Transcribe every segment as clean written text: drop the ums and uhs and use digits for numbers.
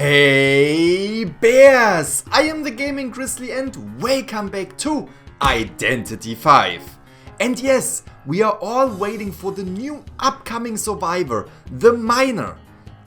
Hey bears! I am the Gaming-Grizzly and welcome back to Identity V. And yes, we are all waiting for the new upcoming survivor, the Miner.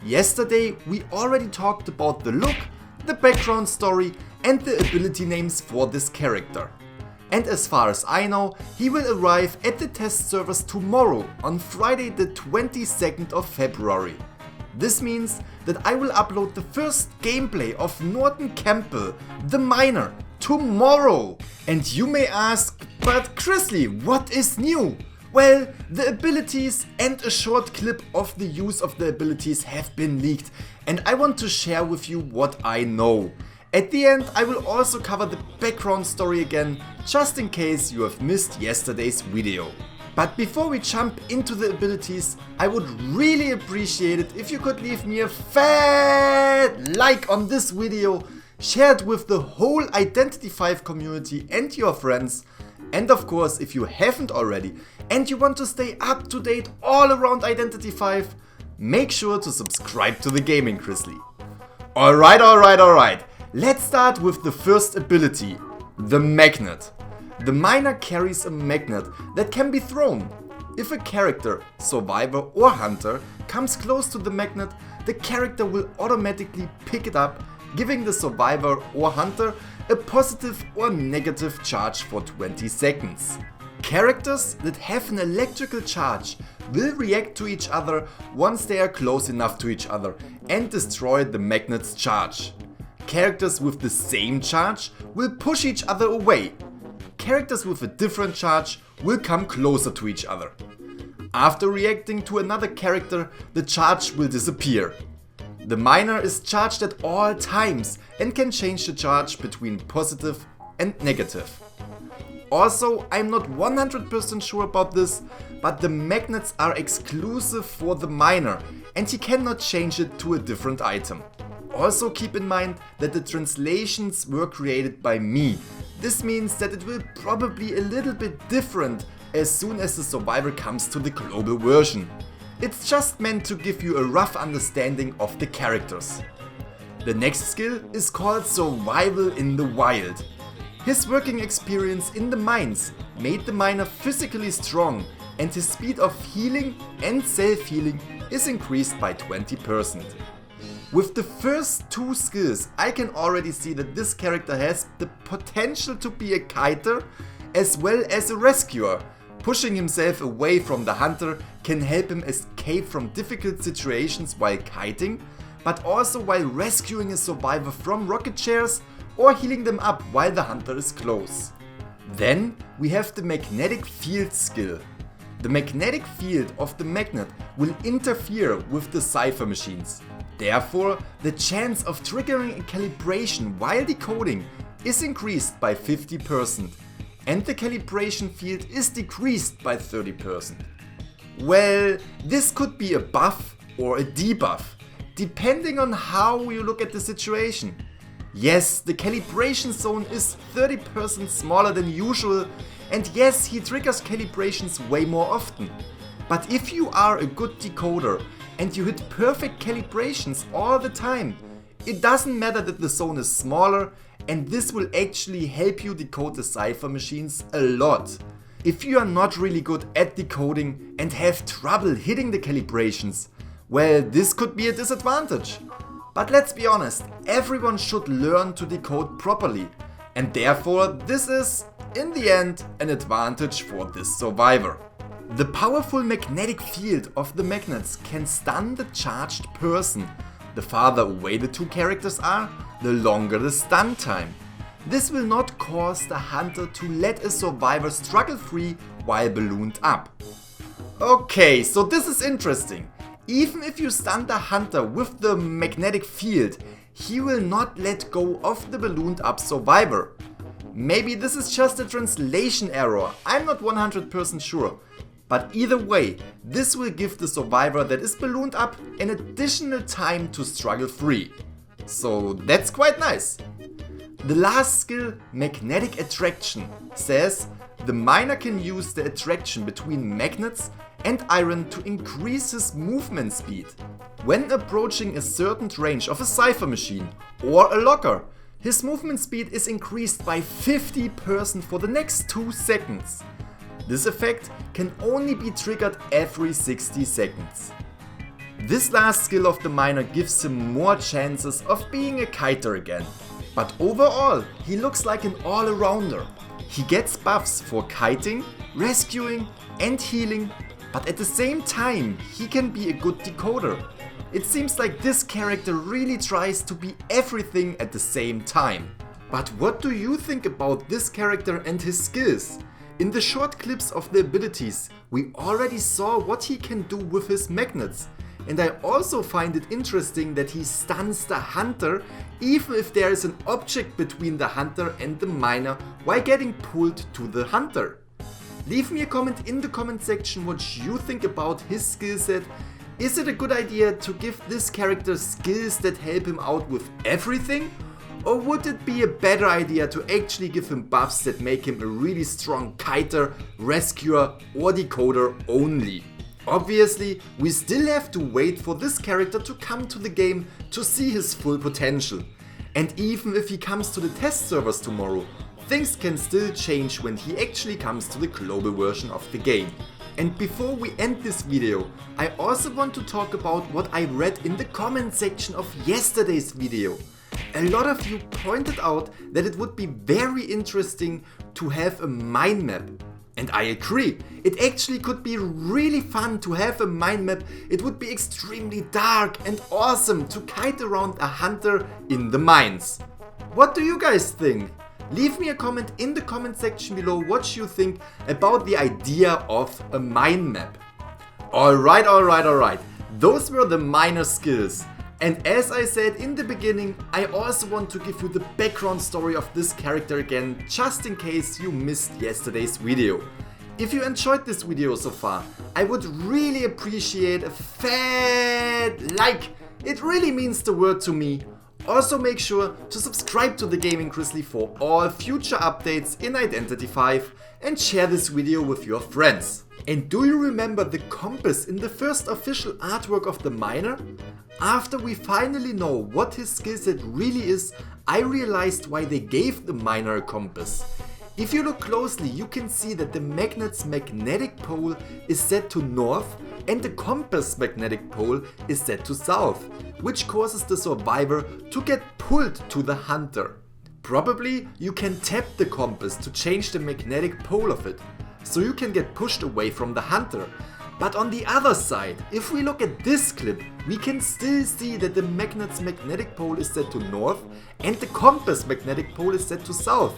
Yesterday we already talked about the look, the background story and the ability names for this character. And as far as I know, he will arrive at the test servers tomorrow on Friday the 22nd of February. This means that I will upload the first gameplay of Norton Campbell, the Miner, tomorrow. And you may ask, but Grizzly, what is new? Well, the abilities and a short clip of the use of the abilities have been leaked, and I want to share with you what I know. At the end I will also cover the background story again, just in case you have missed yesterday's video. But before we jump into the abilities, I would really appreciate it if you could leave me a fat like on this video, share it with the whole Identity V community and your friends, and of course if you haven't already and you want to stay up to date all around Identity V, make sure to subscribe to the Gaming-Grizzly. Alright, let's start with the first ability, the Magnet. The Miner carries a magnet that can be thrown. If a character, survivor or hunter, comes close to the magnet, the character will automatically pick it up, giving the survivor or hunter a positive or negative charge for 20 seconds. Characters that have an electrical charge will react to each other once they are close enough to each other and destroy the magnet's charge. Characters with the same charge will push each other away. Characters with a different charge will come closer to each other. After reacting to another character, the charge will disappear. The Miner is charged at all times and can change the charge between positive and negative. Also, I'm not 100% sure about this, but the magnets are exclusive for the Miner and he cannot change it to a different item. Also keep in mind that the translations were created by me. This means that it will probably be a little bit different as soon as the survivor comes to the global version. It's just meant to give you a rough understanding of the characters. The next skill is called Survival in the Wild. His working experience in the mines made the Miner physically strong and his speed of healing and self-healing is increased by 20%. With the first two skills, I can already see that this character has the potential to be a kiter as well as a rescuer. Pushing himself away from the hunter can help him escape from difficult situations while kiting, but also while rescuing a survivor from rocket chairs or healing them up while the hunter is close. Then we have the magnetic field skill. The magnetic field of the magnet will interfere with the cipher machines. Therefore, the chance of triggering a calibration while decoding is increased by 50% and the calibration field is decreased by 30%. Well, this could be a buff or a debuff, depending on how you look at the situation. Yes, the calibration zone is 30% smaller than usual, and yes, he triggers calibrations way more often. But if you are a good decoder and you hit perfect calibrations all the time, it doesn't matter that the zone is smaller, and this will actually help you decode the cipher machines a lot. If you are not really good at decoding and have trouble hitting the calibrations, well, this could be a disadvantage. But let's be honest, everyone should learn to decode properly, and therefore this is, in the end, an advantage for this survivor. The powerful magnetic field of the magnets can stun the charged person. The farther away the two characters are, the longer the stun time. This will not cause the hunter to let a survivor struggle free while ballooned up. Okay, so this is interesting. Even if you stun the hunter with the magnetic field, he will not let go of the ballooned up survivor. Maybe this is just a translation error, I'm not 100% sure. But either way, this will give the survivor that is ballooned up an additional time to struggle free. So that's quite nice. The last skill, Magnetic Attraction, says the Miner can use the attraction between magnets and iron to increase his movement speed. When approaching a certain range of a cipher machine or a locker, his movement speed is increased by 50% for the next 2 seconds. This effect can only be triggered every 60 seconds. This last skill of the miner gives him more chances of being a kiter again. But overall, he looks like an all-arounder. He gets buffs for kiting, rescuing and healing, but at the same time he can be a good decoder. It seems like this character really tries to be everything at the same time. But what do you think about this character and his skills? In the short clips of the abilities, we already saw what he can do with his magnets. And I also find it interesting that he stuns the hunter even if there is an object between the hunter and the miner while getting pulled to the hunter. Leave me a comment in the comment section what you think about his skill set. Is it a good idea to give this character skills that help him out with everything? Or would it be a better idea to actually give him buffs that make him a really strong kiter, rescuer or decoder only? Obviously, we still have to wait for this character to come to the game to see his full potential. And even if he comes to the test servers tomorrow, things can still change when he actually comes to the global version of the game. And before we end this video, I also want to talk about what I read in the comment section of yesterday's video. A lot of you pointed out that it would be very interesting to have a mind map. And I agree, it actually could be really fun to have a mind map. It would be extremely dark and awesome to kite around a hunter in the mines. What do you guys think? Leave me a comment in the comment section below what you think about the idea of a mind map. Alright. Those were the miner skills. And as I said in the beginning, I also want to give you the background story of this character again, just in case you missed yesterday's video. If you enjoyed this video so far, I would really appreciate a fat like. It really means the world to me. Also make sure to subscribe to the Gaming-Grizzly for all future updates in Identity V and share this video with your friends. And do you remember the compass in the first official artwork of the miner? After we finally know what his skillset really is, I realized why they gave the miner a compass. If you look closely, you can see that the magnet's magnetic pole is set to north and the compass magnetic pole is set to south, which causes the survivor to get pulled to the hunter. Probably you can tap the compass to change the magnetic pole of it, so you can get pushed away from the hunter. But on the other side, if we look at this clip, we can still see that the magnet's magnetic pole is set to north and the compass magnetic pole is set to south.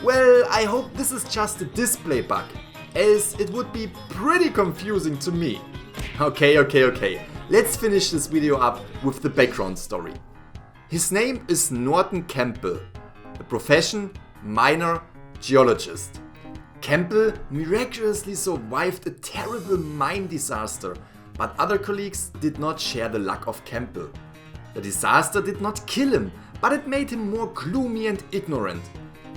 Well, I hope this is just a display bug, else it would be pretty confusing to me. Okay, let's finish this video up with the background story. His name is Norton Campbell, a profession, miner, geologist. Campbell miraculously survived a terrible mine disaster, but other colleagues did not share the luck of Campbell. The disaster did not kill him, but it made him more gloomy and ignorant.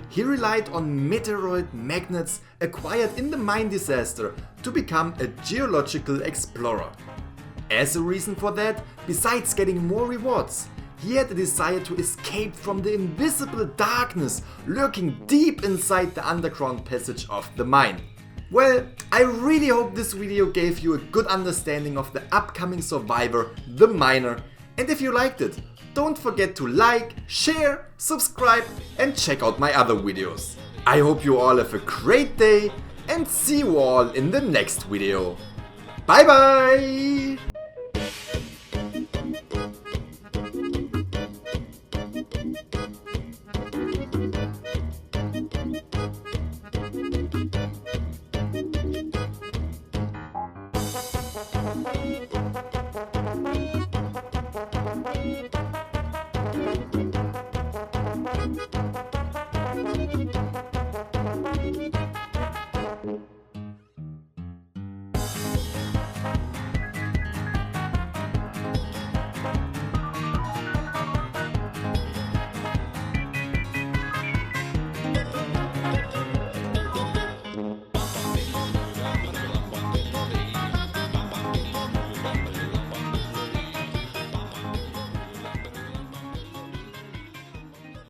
He relied on meteoroid magnets acquired in the mine disaster to become a geological explorer. As a reason for that, besides getting more rewards, he had a desire to escape from the invisible darkness lurking deep inside the underground passage of the mine. Well, I really hope this video gave you a good understanding of the upcoming survivor, the miner, and if you liked it, don't forget to like, share, subscribe and check out my other videos. I hope you all have a great day and see you all in the next video. Bye bye!